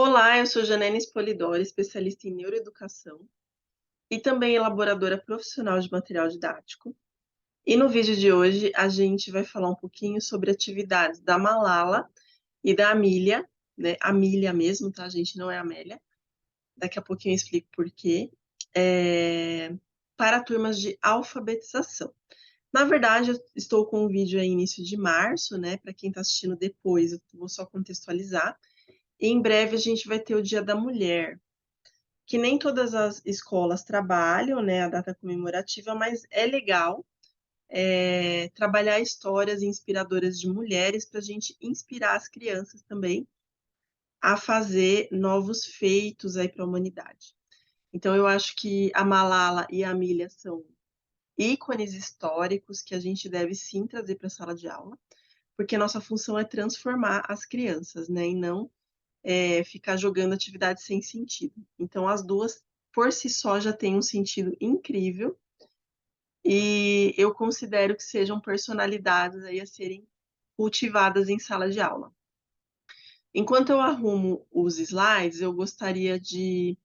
Olá, eu sou Janene Spolidoro, especialista em neuroeducação e também elaboradora profissional de material didático. E no vídeo de hoje a gente vai falar um pouquinho sobre atividades da Malala e da Amília, né? Amília mesmo, tá, gente? Não é Amélia. Daqui a pouquinho eu explico por quê. É, Para turmas de alfabetização. Na verdade, eu estou com um vídeo aí início de março, né? Para quem está assistindo depois, eu vou só contextualizar. E em breve a gente vai ter o Dia da Mulher, que nem todas as escolas trabalham, né, a data comemorativa, mas é legal trabalhar histórias inspiradoras de mulheres para a gente inspirar as crianças também a fazer novos feitos aí para a humanidade. Então, eu acho que a Malala e a Amília são ícones históricos que a gente deve sim trazer para a sala de aula, porque a nossa função é transformar as crianças, né, e não ficar jogando atividades sem sentido. Então, as duas, por si só, já têm um sentido incrível e eu considero que sejam personalidades aí a serem cultivadas em sala de aula. Enquanto eu arrumo os slides, eu gostaria de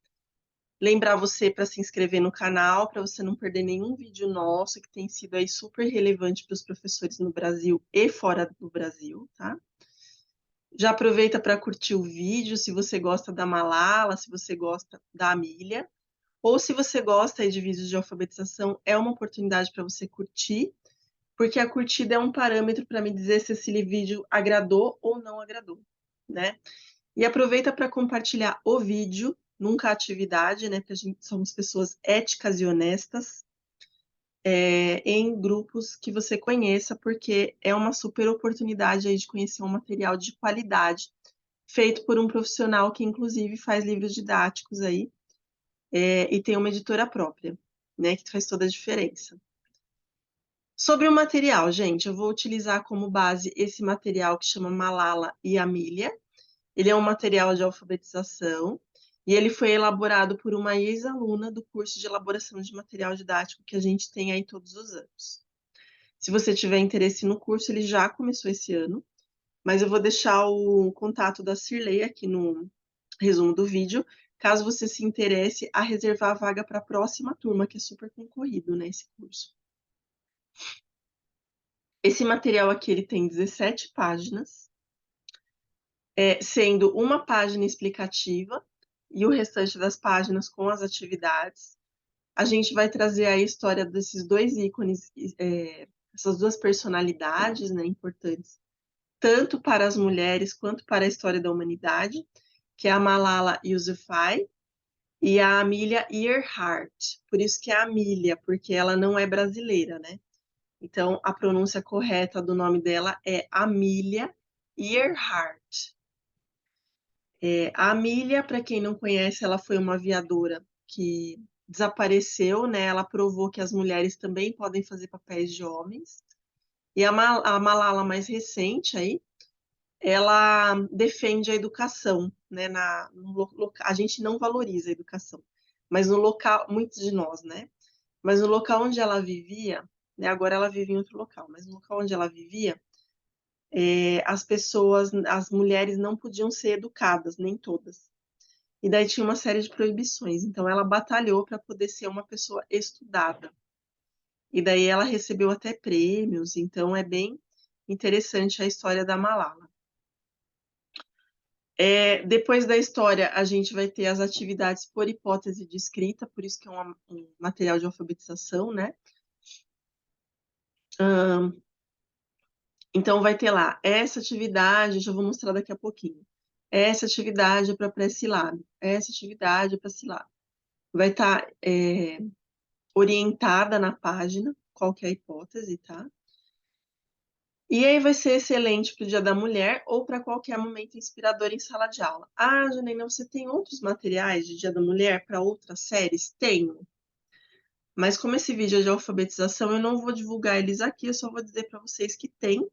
lembrar você para se inscrever no canal, para você não perder nenhum vídeo nosso que tem sido aí super relevante para os professores no Brasil e fora do Brasil, tá? Já aproveita para curtir o vídeo, se você gosta da Malala, se você gosta da Amília, ou se você gosta aí de vídeos de alfabetização, é uma oportunidade para você curtir, porque a curtida é um parâmetro para me dizer se esse vídeo agradou ou não agradou, né? E aproveita para compartilhar o vídeo, nunca a atividade, né? Porque a gente somos pessoas éticas e honestas, em grupos que você conheça, porque é uma super oportunidade aí de conhecer um material de qualidade, feito por um profissional que, inclusive, faz livros didáticos aí, e tem uma editora própria, né? Que faz toda a diferença. Sobre o material, gente, eu vou utilizar como base esse material que chama Malala e Amília. Ele é um material de alfabetização e ele foi elaborado por uma ex-aluna do curso de elaboração de material didático que a gente tem aí todos os anos. Se você tiver interesse no curso, ele já começou esse ano, mas eu vou deixar o contato da Cirlei aqui no resumo do vídeo, caso você se interesse a reservar a vaga para a próxima turma, que é super concorrido, né, esse curso. Esse material aqui ele tem 17 páginas, sendo uma página explicativa e o restante das páginas com as atividades. A gente vai trazer a história desses dois ícones, essas duas personalidades, né, importantes, tanto para as mulheres quanto para a história da humanidade, que é a Malala Yousafzai e a Amelia Earhart. Por isso que é Amelia, porque ela não é brasileira, né? Então, a pronúncia correta do nome dela é Amelia Earhart. A Amelia, para quem não conhece, ela foi uma aviadora que desapareceu, né? Ela provou que as mulheres também podem fazer papéis de homens. E a Malala mais recente aí, ela defende a educação, né? A gente não valoriza a educação, mas no local, muitos de nós, né? Mas no local onde ela vivia, né? Agora ela vive em outro local, mas no local onde ela vivia, as pessoas, as mulheres não podiam ser educadas, nem todas. E daí tinha uma série de proibições. Então ela batalhou para poder ser uma pessoa estudada. E daí ela recebeu até prêmios. Então é bem interessante a história da Malala. Depois da história, a gente vai ter as atividades por hipótese de escrita, por isso que é um material de alfabetização, né? Então, vai ter lá, essa atividade, já vou mostrar daqui a pouquinho. Essa atividade é para pré-silábico, essa atividade é para silábico. Vai estar orientada na página, qual que é a hipótese, tá? E aí vai ser excelente para o Dia da Mulher ou para qualquer momento inspirador em sala de aula. Ah, Janaína, você tem outros materiais de Dia da Mulher para outras séries? Tenho. Mas como esse vídeo é de alfabetização, eu não vou divulgar eles aqui, eu só vou dizer para vocês que tem.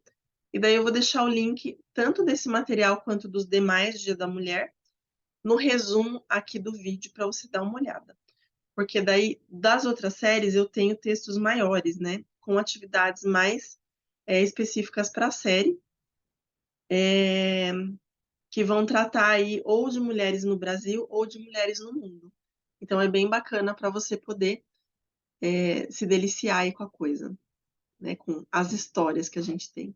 E daí eu vou deixar o link tanto desse material quanto dos demais de Dia da Mulher no resumo aqui do vídeo para você dar uma olhada. Porque daí, das outras séries, eu tenho textos maiores, né? Com atividades mais específicas para a série. que vão tratar aí ou de mulheres no Brasil ou de mulheres no mundo. Então é bem bacana para você poder se deliciar aí com a coisa, né? Com as histórias que a gente tem.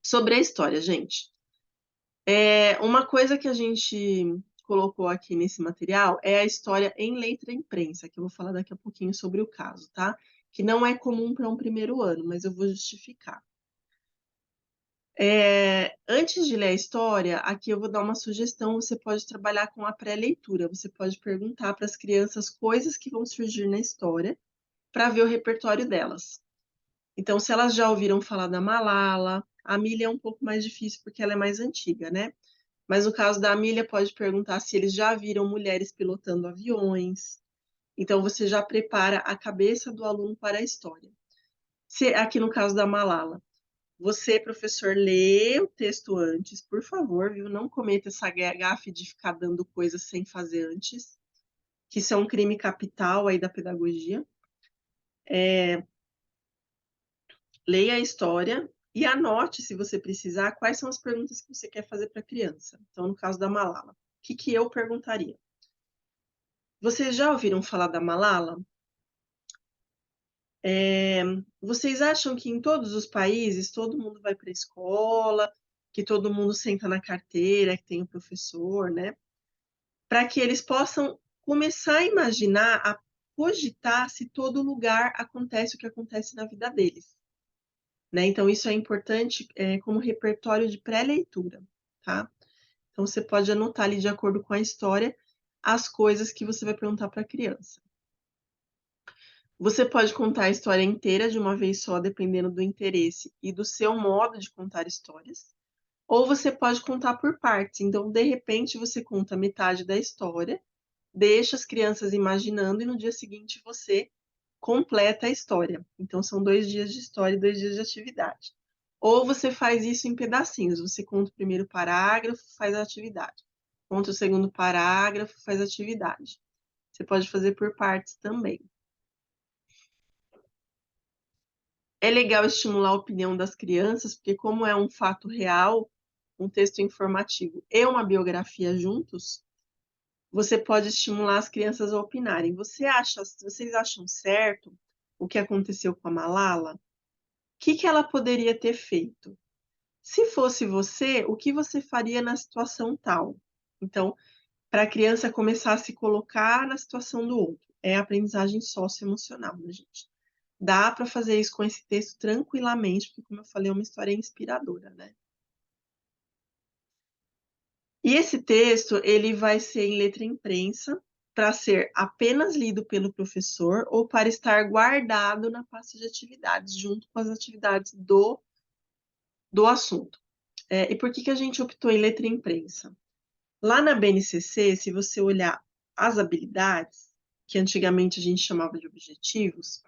Sobre a história, gente. Uma coisa que a gente colocou aqui nesse material é a história em letra imprensa, que eu vou falar daqui a pouquinho sobre o caso, tá? Que não é comum para um primeiro ano, mas eu vou justificar. Antes de ler a história, aqui eu vou dar uma sugestão. Você pode trabalhar com a pré-leitura. Você pode perguntar para as crianças coisas que vão surgir na história para ver o repertório delas. Então, se elas já ouviram falar da Malala, a Amelia é um pouco mais difícil porque ela é mais antiga, né? Mas no caso da Amelia, pode perguntar se eles já viram mulheres pilotando aviões. Então, você já prepara a cabeça do aluno para a história. Aqui no caso da Malala, você, professor, lê o texto antes, por favor, viu? Não cometa essa gafe de ficar dando coisas sem fazer antes, que isso é um crime capital aí da pedagogia. Leia a história e anote, se você precisar, quais são as perguntas que você quer fazer para a criança. Então, no caso da Malala, o que eu perguntaria? Vocês já ouviram falar da Malala? Vocês acham que em todos os países todo mundo vai para a escola, que todo mundo senta na carteira, que tem o professor, né? Para que eles possam começar a imaginar, a cogitar se todo lugar acontece o que acontece na vida deles, né? Então, isso é importante como repertório de pré-leitura, tá? Então, você pode anotar ali, de acordo com a história, as coisas que você vai perguntar para a criança. Você pode contar a história inteira de uma vez só, dependendo do interesse e do seu modo de contar histórias. Ou você pode contar por partes. Então, de repente, você conta metade da história, deixa as crianças imaginando e no dia seguinte você completa a história. Então, são 2 dias de história e 2 dias de atividade. Ou você faz isso em pedacinhos. Você conta o primeiro parágrafo, faz a atividade. Conta o segundo parágrafo, faz a atividade. Você pode fazer por partes também. É legal estimular a opinião das crianças, porque como é um fato real, um texto informativo e uma biografia juntos, você pode estimular as crianças a opinarem. Vocês acham certo o que aconteceu com a Malala? O que ela poderia ter feito? Se fosse você, o que você faria na situação tal? Então, para a criança começar a se colocar na situação do outro. É aprendizagem socioemocional, né, gente? Dá para fazer isso com esse texto tranquilamente, porque, como eu falei, é uma história inspiradora, né? E esse texto, ele vai ser em letra imprensa, para ser apenas lido pelo professor ou para estar guardado na pasta de atividades, junto com as atividades do assunto. E por que a gente optou em letra imprensa? Lá na BNCC, se você olhar as habilidades, que antigamente a gente chamava de objetivos,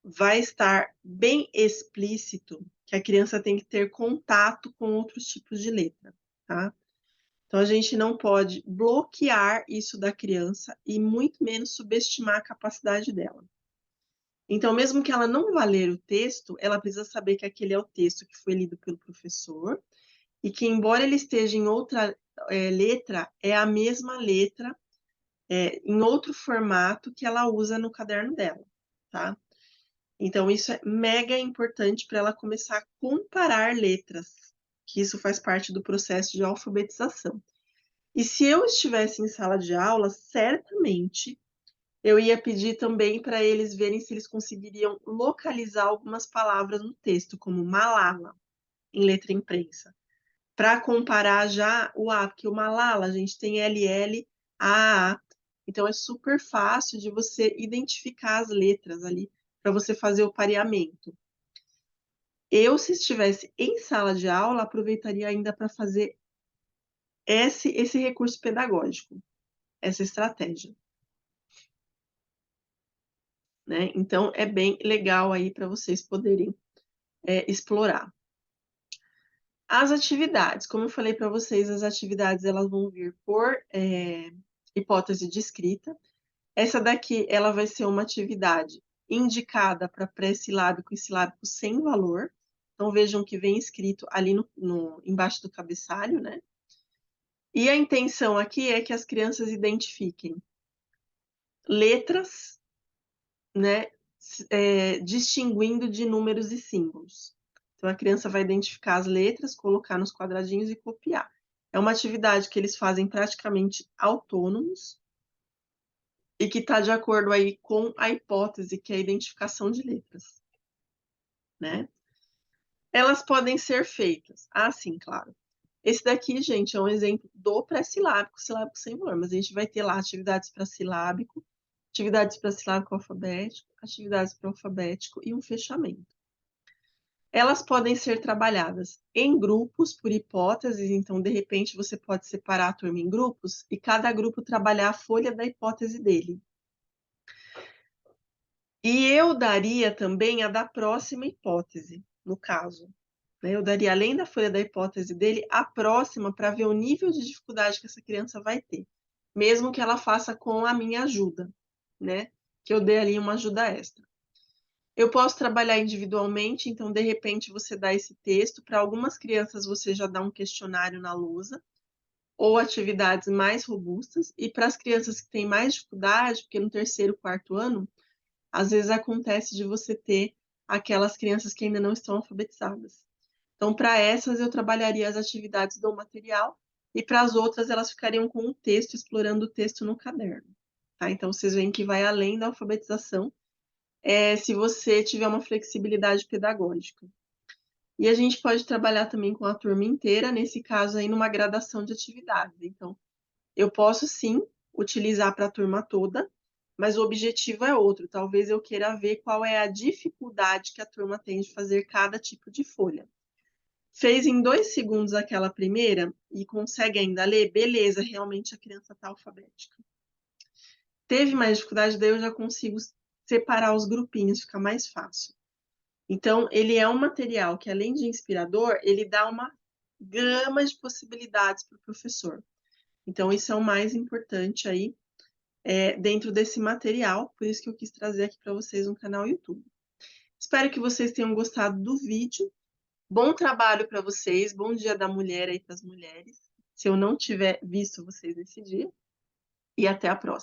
vai estar bem explícito que a criança tem que ter contato com outros tipos de letra, tá? Então, a gente não pode bloquear isso da criança e muito menos subestimar a capacidade dela. Então, mesmo que ela não vá ler o texto, ela precisa saber que aquele é o texto que foi lido pelo professor e que, embora ele esteja em outra letra, é a mesma letra em outro formato que ela usa no caderno dela, tá? Então, isso é mega importante para ela começar a comparar letras, que isso faz parte do processo de alfabetização. E se eu estivesse em sala de aula, certamente eu ia pedir também para eles verem se eles conseguiriam localizar algumas palavras no texto, como Malala, em letra imprensa, para comparar já o A, porque o Malala, a gente tem LL, AA. Então é super fácil de você identificar as letras ali para você fazer o pareamento. Eu, se estivesse em sala de aula, aproveitaria ainda para fazer esse recurso pedagógico, essa estratégia, né? Então, é bem legal aí para vocês poderem explorar. As atividades, como eu falei para vocês, as atividades elas vão vir por hipótese de escrita. Essa daqui, ela vai ser uma atividade indicada para pré-silábico e silábico sem valor. Então vejam que vem escrito ali embaixo do cabeçalho, né? E a intenção aqui é que as crianças identifiquem letras, né, distinguindo de números e símbolos. Então a criança vai identificar as letras, colocar nos quadradinhos e copiar. É uma atividade que eles fazem praticamente autônomos e que está de acordo aí com a hipótese, que é a identificação de letras, né? Elas podem ser feitas. Ah, sim, claro. Esse daqui, gente, é um exemplo do pré-silábico, silábico sem valor, mas a gente vai ter lá atividades para silábico, atividades para silábico alfabético, atividades para alfabético e um fechamento. Elas podem ser trabalhadas em grupos por hipóteses, então, de repente, você pode separar a turma em grupos e cada grupo trabalhar a folha da hipótese dele. E eu daria também a da próxima hipótese, no caso. Eu daria, além da folha da hipótese dele, a próxima para ver o nível de dificuldade que essa criança vai ter, mesmo que ela faça com a minha ajuda, né? Que eu dê ali uma ajuda extra. Eu posso trabalhar individualmente, então, de repente, você dá esse texto. Para algumas crianças, você já dá um questionário na lousa, ou atividades mais robustas. E para as crianças que têm mais dificuldade, porque no terceiro, quarto ano, às vezes acontece de você ter aquelas crianças que ainda não estão alfabetizadas. Então, para essas, eu trabalharia as atividades do material, e para as outras, elas ficariam com o texto, explorando o texto no caderno. Tá? Então, vocês veem que vai além da alfabetização, se você tiver uma flexibilidade pedagógica. E a gente pode trabalhar também com a turma inteira, nesse caso aí, numa gradação de atividades. Então, eu posso sim utilizar para a turma toda, mas o objetivo é outro. Talvez eu queira ver qual é a dificuldade que a turma tem de fazer cada tipo de folha. Fez em 2 segundos aquela primeira e consegue ainda ler? Beleza, realmente a criança está alfabética. Teve mais dificuldade, daí eu já consigo separar os grupinhos, fica mais fácil. Então, ele é um material que, além de inspirador, ele dá uma gama de possibilidades para o professor. Então, isso é o mais importante aí dentro desse material, por isso que eu quis trazer aqui para vocês no canal YouTube. Espero que vocês tenham gostado do vídeo. Bom trabalho para vocês, bom Dia da Mulher aí para as mulheres, se eu não tiver visto vocês nesse dia, e até a próxima.